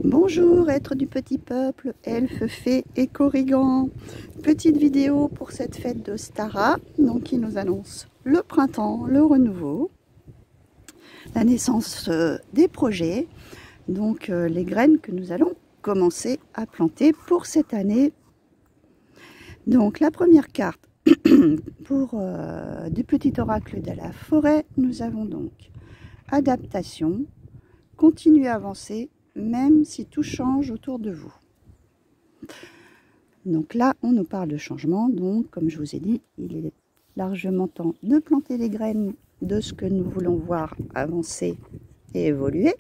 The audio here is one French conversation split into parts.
Bonjour êtres du petit peuple, elfes, fées et corrigans. Petite vidéo pour cette fête de Stara, donc qui nous annonce le printemps, le renouveau, la naissance des projets, donc les graines que nous allons commencer à planter pour cette année. Donc la première carte pour du petit oracle de la forêt, nous avons donc adaptation, continuer à avancer, même si tout change autour de vous. Donc là, on nous parle de changement. Donc, comme je vous ai dit, il est largement temps de planter les graines de ce que nous voulons voir avancer et évoluer,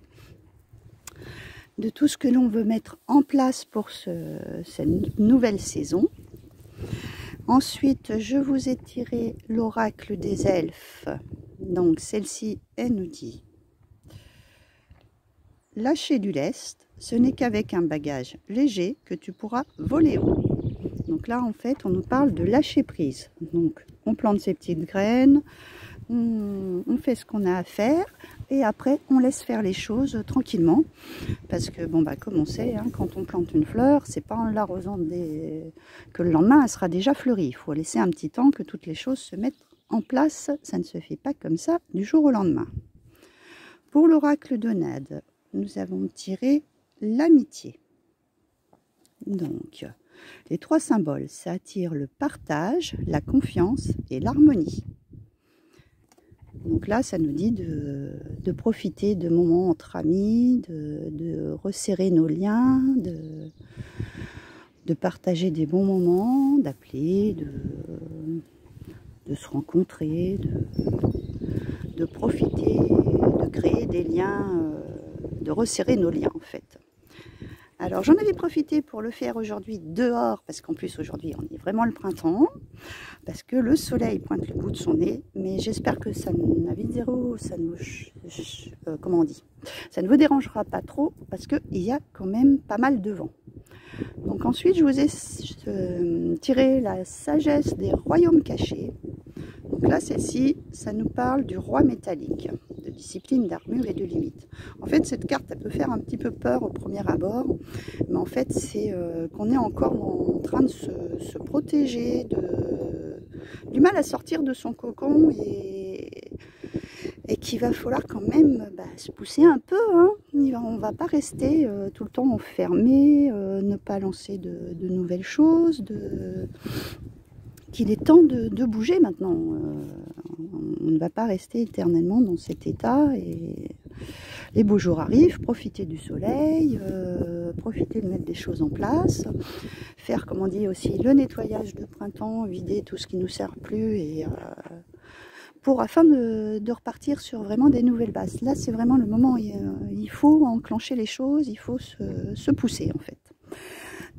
de tout ce que l'on veut mettre en place pour cette nouvelle saison. Ensuite, je vous ai tiré l'oracle des elfes. Donc, celle-ci, elle nous dit: lâcher du lest, ce n'est qu'avec un bagage léger que tu pourras voler haut. Donc là, en fait, on nous parle de lâcher prise. Donc, on plante ses petites graines, on fait ce qu'on a à faire, et après, on laisse faire les choses tranquillement. Parce que, bon, comme on sait, hein, quand on plante une fleur, c'est pas en l'arrosant que le lendemain, elle sera déjà fleurie. Il faut laisser un petit temps que toutes les choses se mettent en place. Ça ne se fait pas comme ça du jour au lendemain. Pour l'oracle de Nade, nous avons tiré l'amitié. Donc, les trois symboles, ça attire le partage, la confiance et l'harmonie. Donc là, ça nous dit de profiter de moments entre amis, de resserrer nos liens, de partager des bons moments, d'appeler, de se rencontrer, de profiter, de créer des liens, de resserrer nos liens en fait. Alors j'en avais profité pour le faire aujourd'hui dehors, parce qu'en plus aujourd'hui on est vraiment le printemps, parce que le soleil pointe le bout de son nez, mais j'espère que ça comment on dit, ça ne vous dérangera pas trop, parce qu'il y a quand même pas mal de vent. Donc ensuite je vous ai tiré la sagesse des royaumes cachés. Donc là, celle-ci, ça nous parle du roi métallique, de discipline, d'armure et de limite. En fait, cette carte, elle peut faire un petit peu peur au premier abord, mais en fait, c'est qu'on est encore en train de se protéger du mal à sortir de son cocon et qu'il va falloir quand même se pousser un peu. Hein. On ne va pas rester tout le temps enfermé, ne pas lancer de nouvelles choses, qu'il est temps de bouger maintenant. On ne va pas rester éternellement dans cet état, et les beaux jours arrivent, profiter du soleil, profiter de mettre des choses en place, faire, comme on dit aussi, le nettoyage de printemps, vider tout ce qui ne nous sert plus, et afin de repartir sur vraiment des nouvelles bases. Là, c'est vraiment le moment où il faut enclencher les choses, il faut se pousser en fait.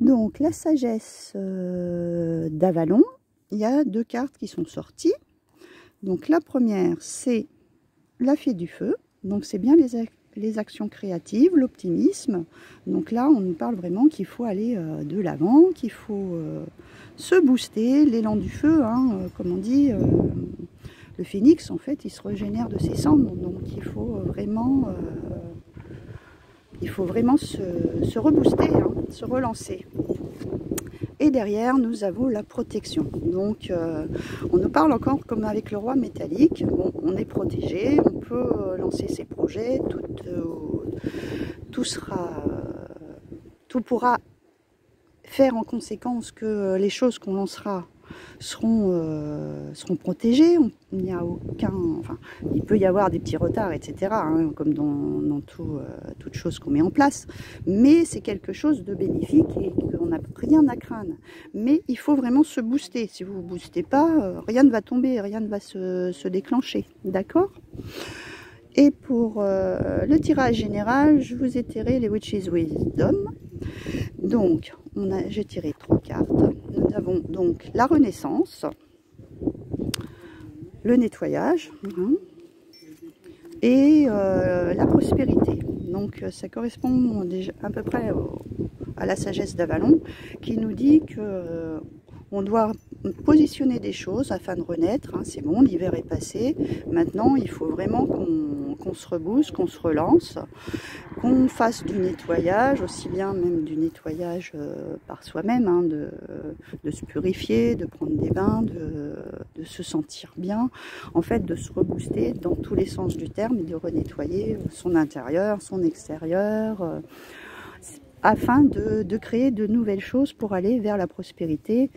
Donc, la sagesse d'Avalon. Il y a deux cartes qui sont sorties. Donc la première, c'est la fée du feu. Donc c'est bien les actions créatives, l'optimisme. Donc là, on nous parle vraiment qu'il faut aller de l'avant, qu'il faut se booster, l'élan du feu, hein, comme on dit. Le phénix, en fait, il se régénère de ses cendres. Donc il faut vraiment se rebooster, hein, se relancer. Et derrière, nous avons la protection. Donc, on nous parle encore comme avec le roi métallique. Bon, on est protégé, on peut lancer ses projets, tout pourra faire en conséquence que les choses qu'on lancera seront protégées. Il n'y a il peut y avoir des petits retards, etc., hein, comme dans toute chose qu'on met en place, mais c'est quelque chose de bénéfique et qu'on n'a rien à craindre. Mais il faut vraiment se booster. Si vous ne vous boostez pas, rien ne va tomber, rien ne va se déclencher, d'accord? Et pour le tirage général, je vous ai tiré les Witch's Wisdom. Donc, j'ai tiré 3 cartes. Nous avons donc la renaissance, le nettoyage, hein, et la prospérité. Donc, ça correspond déjà à peu près à la sagesse d'Avalon, qui nous dit que on doit positionner des choses afin de renaître. Hein, c'est bon, l'hiver est passé. Maintenant, il faut vraiment qu'on se rebooste, qu'on se relance, qu'on fasse du nettoyage, aussi bien même du nettoyage par soi-même, hein, de se purifier, de prendre des bains, de se sentir bien, en fait de se rebooster dans tous les sens du terme et de renettoyer son intérieur, son extérieur, afin de créer de nouvelles choses pour aller vers la prospérité,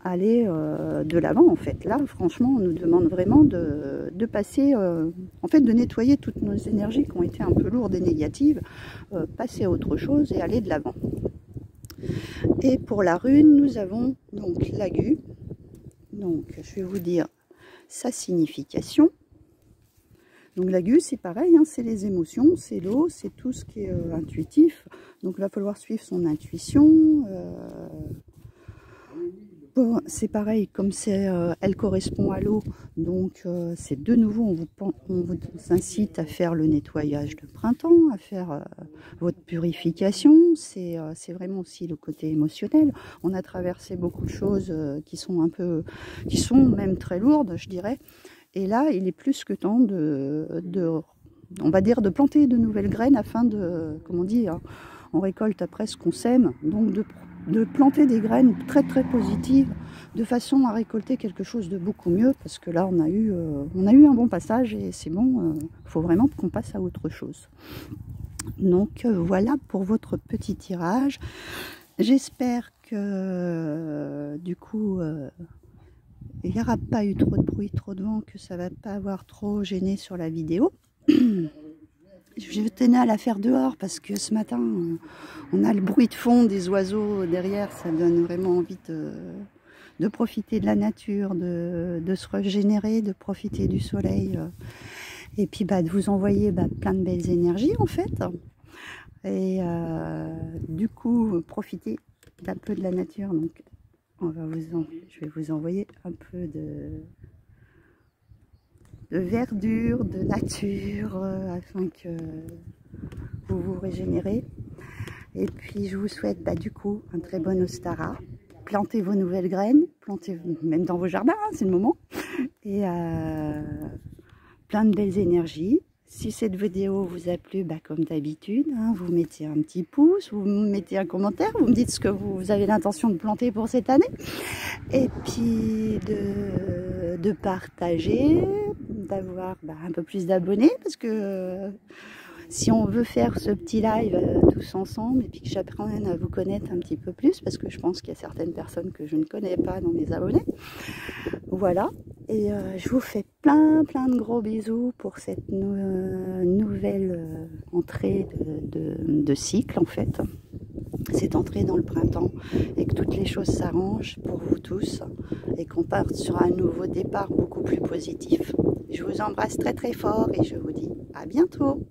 aller de l'avant. En fait là franchement on nous demande vraiment de passer, en fait de nettoyer toutes nos énergies qui ont été un peu lourdes et négatives, passer à autre chose et aller de l'avant. Et pour la rune nous avons donc l'Agu. Donc je vais vous dire sa signification. Donc l'Agu c'est pareil, hein, c'est les émotions, c'est l'eau, c'est tout ce qui est intuitif. Donc il va falloir suivre son intuition. Bon, c'est pareil, comme elle correspond à l'eau, donc c'est de nouveau, on vous incite à faire le nettoyage de printemps, à faire votre purification. C'est vraiment aussi le côté émotionnel. On a traversé beaucoup de choses qui sont même très lourdes, je dirais. Et là, il est plus que temps on va dire, de planter de nouvelles graines afin de, comme on dit, hein, on récolte après ce qu'on sème, donc de planter des graines très très positives de façon à récolter quelque chose de beaucoup mieux, parce que là on a eu un bon passage et c'est bon, il faut vraiment qu'on passe à autre chose. Donc voilà pour votre petit tirage. J'espère que du coup il n'y aura pas eu trop de bruit, trop de vent, que ça va pas avoir trop gêné sur la vidéo. Je tenais à la faire dehors parce que ce matin, on a le bruit de fond des oiseaux derrière. Ça donne vraiment envie de profiter de la nature, de se régénérer, de profiter du soleil. Et puis de vous envoyer plein de belles énergies en fait. Et du coup, profitez un peu de la nature. Donc, je vais vous envoyer un peu de verdure, de nature, afin que vous vous régénérez. Et puis je vous souhaite du coup un très bon Ostara. Plantez vos nouvelles graines, plantez même dans vos jardins, hein, c'est le moment. Et plein de belles énergies. Si cette vidéo vous a plu, comme d'habitude, hein, vous mettez un petit pouce, vous mettez un commentaire, vous me dites ce que vous avez l'intention de planter pour cette année. Et puis de partager, d'avoir un peu plus d'abonnés, parce que si on veut faire ce petit live tous ensemble et puis que j'apprenne à vous connaître un petit peu plus, parce que je pense qu'il y a certaines personnes que je ne connais pas dans mes abonnés. Voilà, et je vous fais plein de gros bisous pour cette nouvelle entrée de cycle en fait, cette entrée dans le printemps, et que toutes les choses s'arrangent pour vous tous et qu'on parte sur un nouveau départ beaucoup plus positif. Je vous embrasse très fort et je vous dis à bientôt.